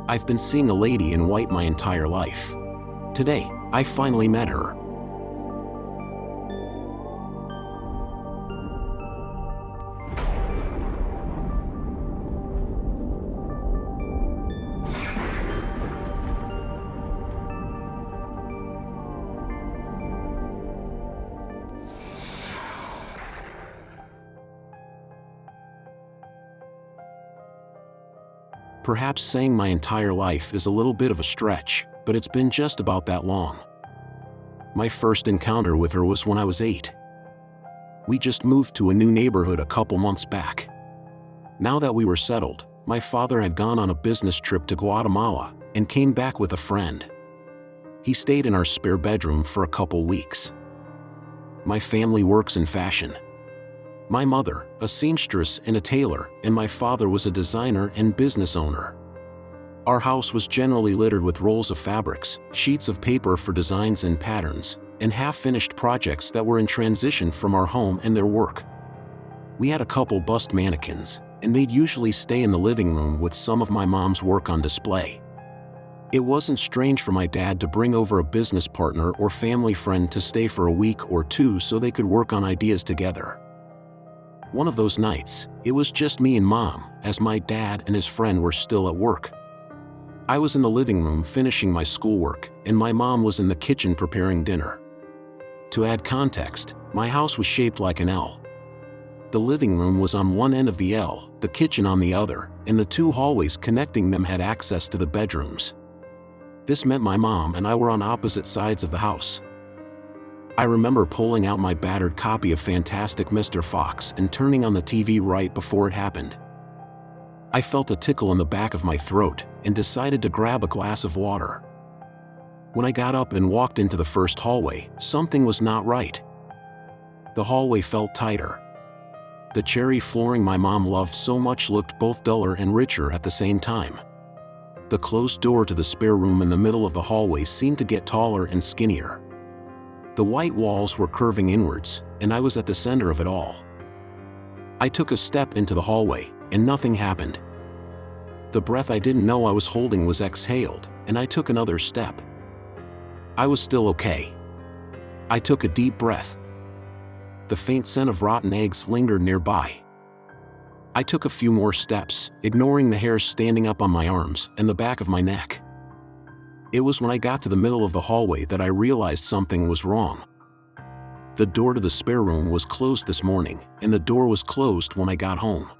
I've been seeing a lady in white my entire life. Today, I finally met her. Perhaps saying my entire life is a little bit of a stretch, but it's been just about that long. My first encounter with her was when I was 8. We just moved to a new neighborhood a couple months back. Now that we were settled, my father had gone on a business trip to Guatemala and came back with a friend. He stayed in our spare bedroom for a couple weeks. My family works in fashion. My mother, a seamstress and a tailor, and my father was a designer and business owner. Our house was generally littered with rolls of fabrics, sheets of paper for designs and patterns, and half-finished projects that were in transition from our home and their work. We had a couple bust mannequins, and they'd usually stay in the living room with some of my mom's work on display. It wasn't strange for my dad to bring over a business partner or family friend to stay for a week or two so they could work on ideas together. One of those nights, it was just me and Mom, as my dad and his friend were still at work. I was in the living room finishing my schoolwork, and my mom was in the kitchen preparing dinner. To add context, my house was shaped like an L. The living room was on one end of the L, the kitchen on the other, and the two hallways connecting them had access to the bedrooms. This meant my mom and I were on opposite sides of the house. I remember pulling out my battered copy of Fantastic Mr. Fox and turning on the TV right before it happened. I felt a tickle in the back of my throat and decided to grab a glass of water. When I got up and walked into the first hallway, something was not right. The hallway felt tighter. The cherry flooring my mom loved so much looked both duller and richer at the same time. The closed door to the spare room in the middle of the hallway seemed to get taller and skinnier. The white walls were curving inwards, and I was at the center of it all. I took a step into the hallway, and nothing happened. The breath I didn't know I was holding was exhaled, and I took another step. I was still okay. I took a deep breath. The faint scent of rotten eggs lingered nearby. I took a few more steps, ignoring the hairs standing up on my arms and the back of my neck. It was when I got to the middle of the hallway that I realized something was wrong. The door to the spare room was closed this morning, and the door was closed when I got home.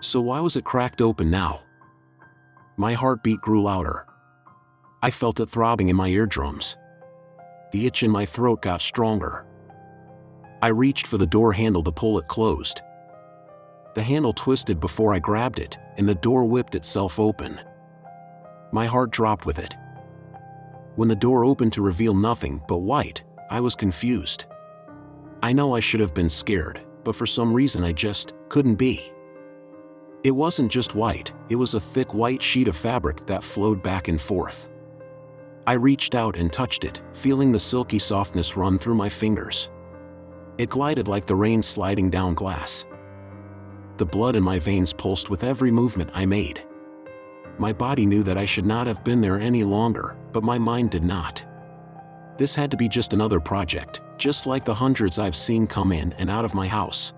So why was it cracked open now? My heartbeat grew louder. I felt it throbbing in my eardrums. The itch in my throat got stronger. I reached for the door handle to pull it closed. The handle twisted before I grabbed it, and the door whipped itself open. My heart dropped with it. When the door opened to reveal nothing but white, I was confused. I know I should have been scared, but for some reason I just couldn't be. It wasn't just white, it was a thick white sheet of fabric that flowed back and forth. I reached out and touched it, feeling the silky softness run through my fingers. It glided like the rain sliding down glass. The blood in my veins pulsed with every movement I made. My body knew that I should not have been there any longer, but my mind did not. This had to be just another project, just like the hundreds I've seen come in and out of my house.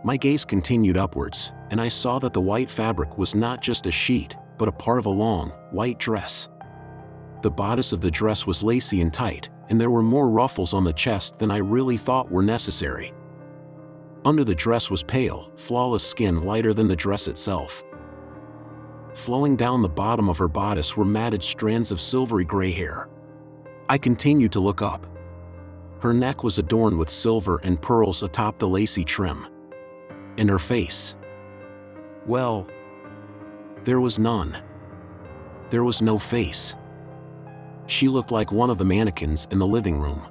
My gaze continued upwards, and I saw that the white fabric was not just a sheet, but a part of a long, white dress. The bodice of the dress was lacy and tight, and there were more ruffles on the chest than I really thought were necessary. Under the dress was pale, flawless skin lighter than the dress itself. Flowing down the bottom of her bodice were matted strands of silvery gray hair. I continued to look up. Her neck was adorned with silver and pearls atop the lacy trim. And her face? Well, there was none. There was no face. She looked like one of the mannequins in the living room.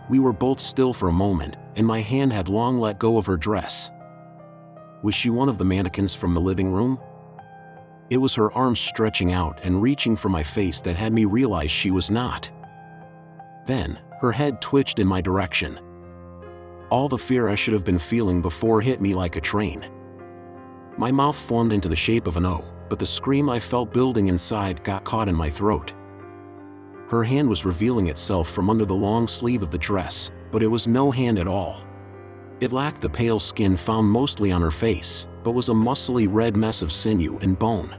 We were both still for a moment, and my hand had long let go of her dress. Was she one of the mannequins from the living room? It was her arms stretching out and reaching for my face that had me realize she was not. Then, her head twitched in my direction. All the fear I should have been feeling before hit me like a train. My mouth formed into the shape of an O, but the scream I felt building inside got caught in my throat. Her hand was revealing itself from under the long sleeve of the dress, but it was no hand at all. It lacked the pale skin found mostly on her face, but was a muscly red mess of sinew and bone.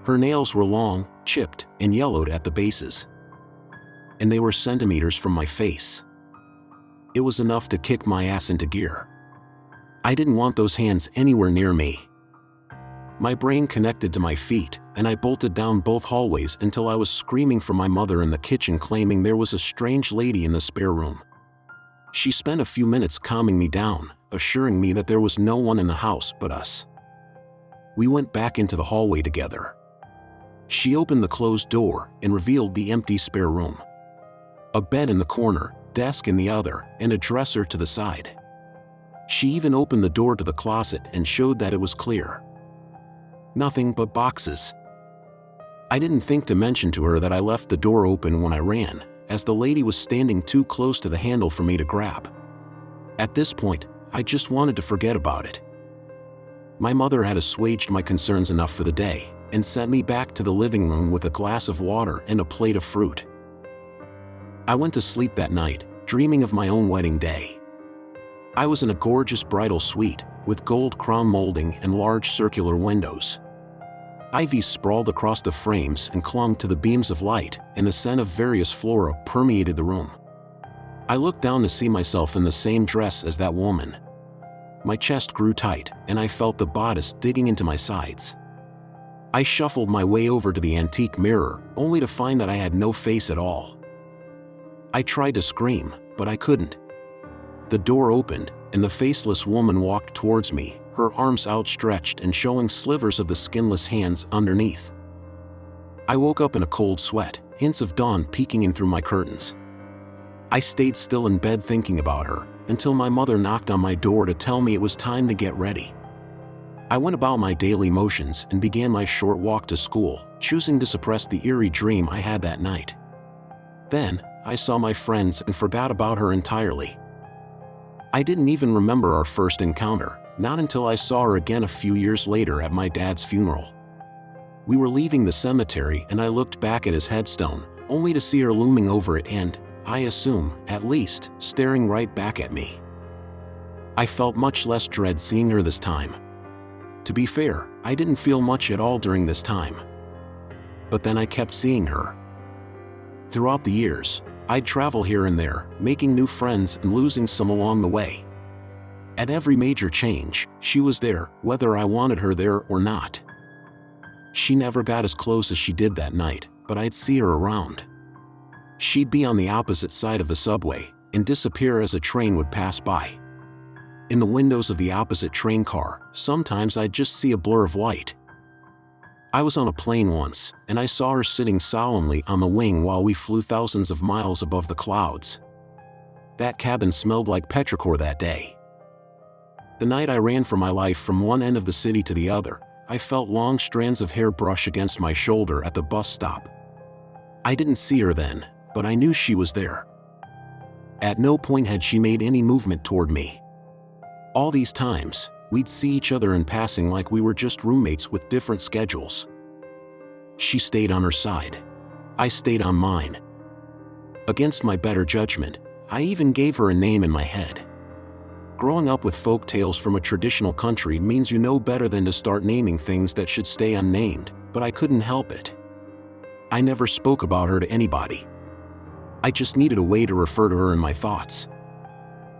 Her nails were long, chipped, and yellowed at the bases. And they were centimeters from my face. It was enough to kick my ass into gear. I didn't want those hands anywhere near me. My brain connected to my feet, and I bolted down both hallways until I was screaming for my mother in the kitchen, claiming there was a strange lady in the spare room. She spent a few minutes calming me down, assuring me that there was no one in the house but us. We went back into the hallway together. She opened the closed door and revealed the empty spare room. A bed in the corner, desk in the other, and a dresser to the side. She even opened the door to the closet and showed that it was clear. Nothing but boxes. I didn't think to mention to her that I left the door open when I ran, as the lady was standing too close to the handle for me to grab. At this point, I just wanted to forget about it. My mother had assuaged my concerns enough for the day, and sent me back to the living room with a glass of water and a plate of fruit. I went to sleep that night, dreaming of my own wedding day. I was in a gorgeous bridal suite, with gold crown molding and large circular windows. Ivy sprawled across the frames and clung to the beams of light, and the scent of various flora permeated the room. I looked down to see myself in the same dress as that woman. My chest grew tight, and I felt the bodice digging into my sides. I shuffled my way over to the antique mirror, only to find that I had no face at all. I tried to scream, but I couldn't. The door opened, and the faceless woman walked towards me, her arms outstretched and showing slivers of the skinless hands underneath. I woke up in a cold sweat, hints of dawn peeking in through my curtains. I stayed still in bed thinking about her, until my mother knocked on my door to tell me it was time to get ready. I went about my daily motions and began my short walk to school, choosing to suppress the eerie dream I had that night. Then, I saw my friends and forgot about her entirely. I didn't even remember our first encounter, not until I saw her again a few years later at my dad's funeral. We were leaving the cemetery and I looked back at his headstone, only to see her looming over it and, I assume, at least, staring right back at me. I felt much less dread seeing her this time. To be fair, I didn't feel much at all during this time. But then I kept seeing her. Throughout the years, I'd travel here and there, making new friends and losing some along the way. At every major change, she was there, whether I wanted her there or not. She never got as close as she did that night, but I'd see her around. She'd be on the opposite side of the subway, and disappear as a train would pass by. In the windows of the opposite train car, sometimes I'd just see a blur of white. I was on a plane once, and I saw her sitting solemnly on the wing while we flew thousands of miles above the clouds. That cabin smelled like petrichor that day. The night I ran for my life from one end of the city to the other, I felt long strands of hair brush against my shoulder at the bus stop. I didn't see her then, but I knew she was there. At no point had she made any movement toward me. All these times, we'd see each other in passing like we were just roommates with different schedules. She stayed on her side. I stayed on mine. Against my better judgment, I even gave her a name in my head. Growing up with folk tales from a traditional country means you know better than to start naming things that should stay unnamed, but I couldn't help it. I never spoke about her to anybody. I just needed a way to refer to her in my thoughts.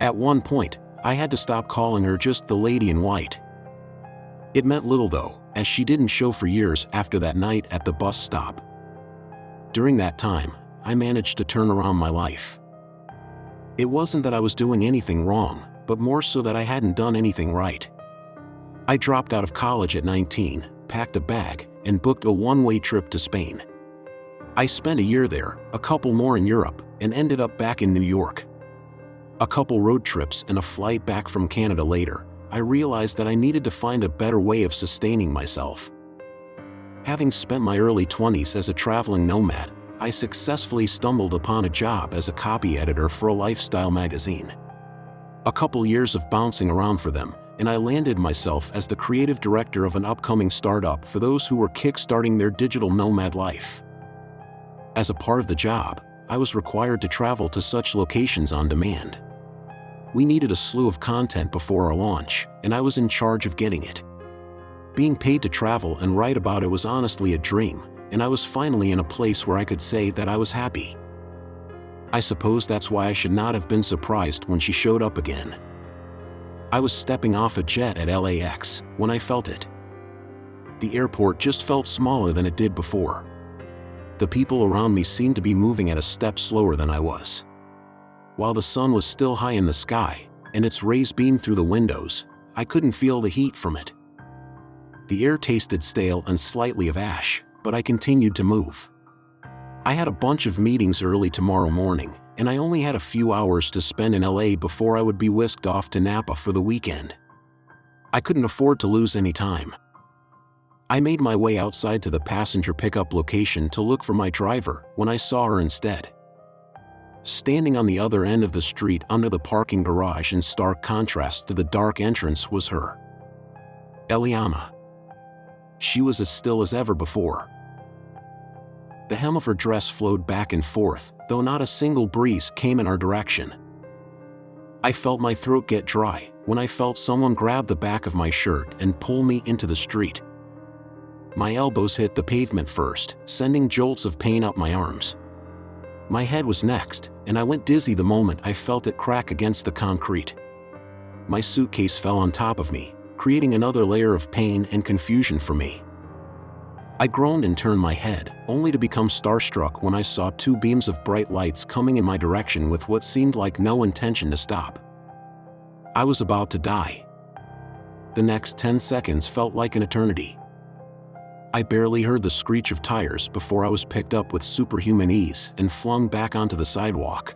At one point, I had to stop calling her just the lady in white. It meant little though, as she didn't show for years after that night at the bus stop. During that time, I managed to turn around my life. It wasn't that I was doing anything wrong, but more so that I hadn't done anything right. I dropped out of college at 19, packed a bag, and booked a one-way trip to Spain. I spent a year there, a couple more in Europe, and ended up back in New York. A couple road trips and a flight back from Canada later, I realized that I needed to find a better way of sustaining myself. Having spent my early 20s as a traveling nomad, I successfully stumbled upon a job as a copy editor for a lifestyle magazine. A couple years of bouncing around for them, and I landed myself as the creative director of an upcoming startup for those who were kickstarting their digital nomad life. As a part of the job, I was required to travel to such locations on demand. We needed a slew of content before our launch, and I was in charge of getting it. Being paid to travel and write about it was honestly a dream, and I was finally in a place where I could say that I was happy. I suppose that's why I should not have been surprised when she showed up again. I was stepping off a jet at LAX when I felt it. The airport just felt smaller than it did before. The people around me seemed to be moving at a step slower than I was. While the sun was still high in the sky, and its rays beamed through the windows, I couldn't feel the heat from it. The air tasted stale and slightly of ash, but I continued to move. I had a bunch of meetings early tomorrow morning, and I only had a few hours to spend in LA before I would be whisked off to Napa for the weekend. I couldn't afford to lose any time. I made my way outside to the passenger pickup location to look for my driver when I saw her instead. Standing on the other end of the street under the parking garage in stark contrast to the dark entrance was her. Eliana. She was as still as ever before. The hem of her dress flowed back and forth, though not a single breeze came in our direction. I felt my throat get dry when I felt someone grab the back of my shirt and pull me into the street. My elbows hit the pavement first, sending jolts of pain up my arms. My head was next, and I went dizzy the moment I felt it crack against the concrete. My suitcase fell on top of me, creating another layer of pain and confusion for me. I groaned and turned my head, only to become starstruck when I saw two beams of bright lights coming in my direction with what seemed like no intention to stop. I was about to die. The next 10 seconds felt like an eternity. I barely heard the screech of tires before I was picked up with superhuman ease and flung back onto the sidewalk.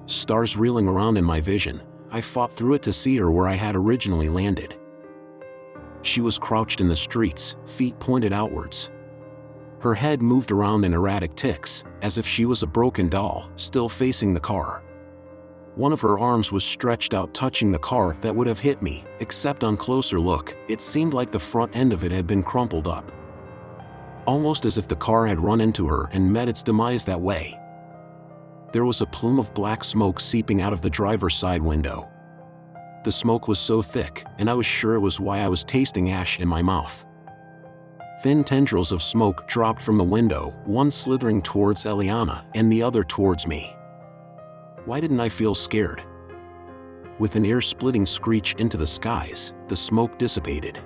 Stars reeling around in my vision, I fought through it to see her where I had originally landed. She was crouched in the streets, feet pointed outwards. Her head moved around in erratic ticks, as if she was a broken doll, still facing the car. One of her arms was stretched out touching the car that would have hit me, except on closer look, it seemed like the front end of it had been crumpled up. Almost as if the car had run into her and met its demise that way. There was a plume of black smoke seeping out of the driver's side window. The smoke was so thick, and I was sure it was why I was tasting ash in my mouth. Thin tendrils of smoke dropped from the window, one slithering towards Eliana and the other towards me. Why didn't I feel scared? With an ear-splitting screech into the skies, the smoke dissipated.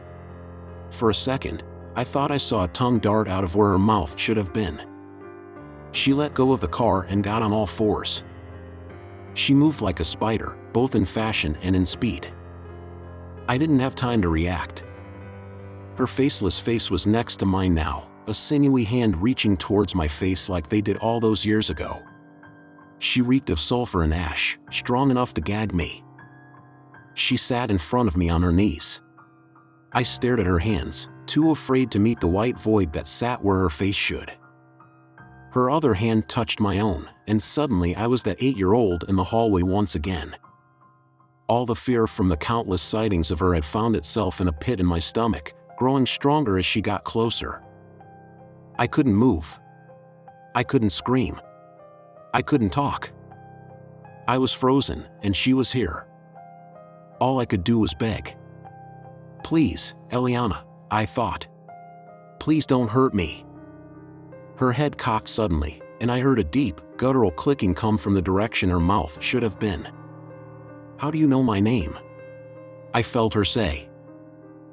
For a second, I thought I saw a tongue dart out of where her mouth should have been. She let go of the car and got on all fours. She moved like a spider, both in fashion and in speed. I didn't have time to react. Her faceless face was next to mine now, a sinewy hand reaching towards my face like they did all those years ago. She reeked of sulfur and ash, strong enough to gag me. She sat in front of me on her knees. I stared at her hands, too afraid to meet the white void that sat where her face should. Her other hand touched my own, and suddenly I was that 8-year-old in the hallway once again. All the fear from the countless sightings of her had found itself in a pit in my stomach, growing stronger as she got closer. I couldn't move. I couldn't scream. I couldn't talk. I was frozen, and she was here. All I could do was beg. "Please, Eliana," I thought. "Please don't hurt me." Her head cocked suddenly, and I heard a deep, guttural clicking come from the direction her mouth should have been. "How do you know my name?" I felt her say.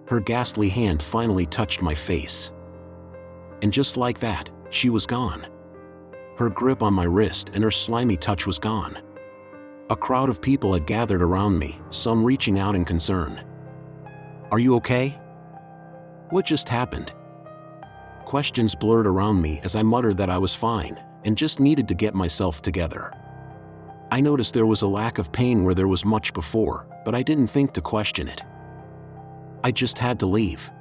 Her ghastly hand finally touched my face. And just like that, she was gone. Her grip on my wrist and her slimy touch was gone. A crowd of people had gathered around me, some reaching out in concern. "Are you okay? What just happened?" Questions blurred around me as I muttered that I was fine, and just needed to get myself together. I noticed there was a lack of pain where there was much before, but I didn't think to question it. I just had to leave.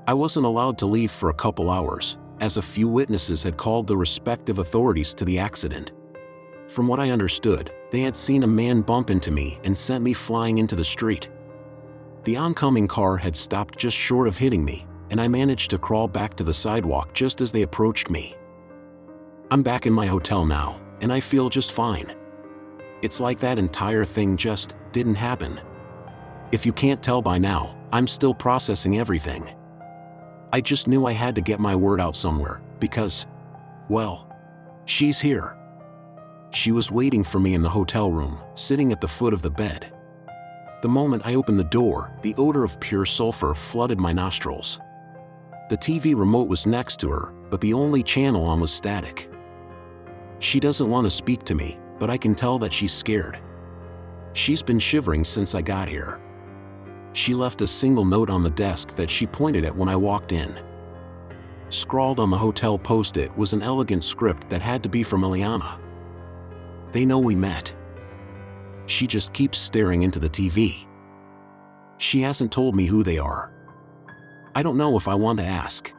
I wasn't allowed to leave for a couple hours, as a few witnesses had called the respective authorities to the accident. From what I understood, they had seen a man bump into me and sent me flying into the street. The oncoming car had stopped just short of hitting me, and I managed to crawl back to the sidewalk just as they approached me. I'm back in my hotel now, and I feel just fine. It's like that entire thing just didn't happen. If you can't tell by now, I'm still processing everything. I just knew I had to get my word out somewhere, because, well, she's here. She was waiting for me in the hotel room, sitting at the foot of the bed. The moment I opened the door, the odor of pure sulfur flooded my nostrils. The TV remote was next to her, but the only channel on was static. She doesn't want to speak to me, but I can tell that she's scared. She's been shivering since I got here. She left a single note on the desk that she pointed at when I walked in. Scrawled on the hotel post-it was an elegant script that had to be from Ileana. They know we met. She just keeps staring into the TV. She hasn't told me who they are. I don't know if I want to ask.